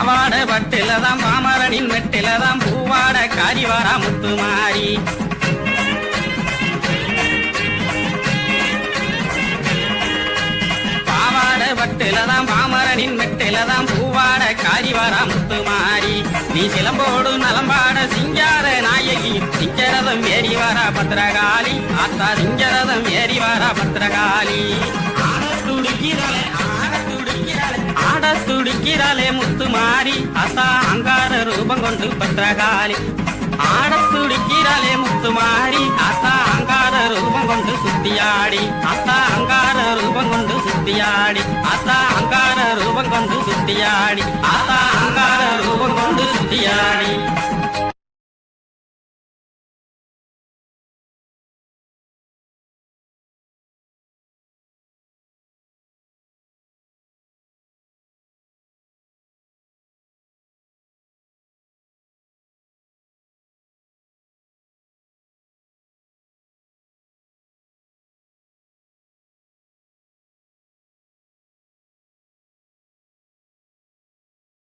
பாவாட பட்டிலதான் பாமரனின் மெட்டிலதான் பூவாட காரிவாரா முத்துமாரி. பாவாட பட்டிலதான் பாமரனின் மெட்டிலதான் பூவாட காரிவாரா முத்துமாரி. நீ சிலம்போடு நலம்பாட சிங்கார நாயகி சிங்கரதம் ஏறிவாரா பத்திரகாளி. ஆத்தா சிங்கரதம் ஏறிவாரா பத்திரகாளி. ஆட துடிக்கிறாளே முத்துமாரி. அத்தா அங்கார ரூபம் கொண்டு பத்திரகாளி. ஆட துடிக்கிறாளே முத்துமாரி. அத்தா அங்கார ரூபம் கொண்டு சுத்தியாடி. அத்தா அங்கார ரூபம் கொண்டு சுத்தியாடி. அத்தா அங்கார ரூபம் கொண்டு சுத்தியாடி. அத்தா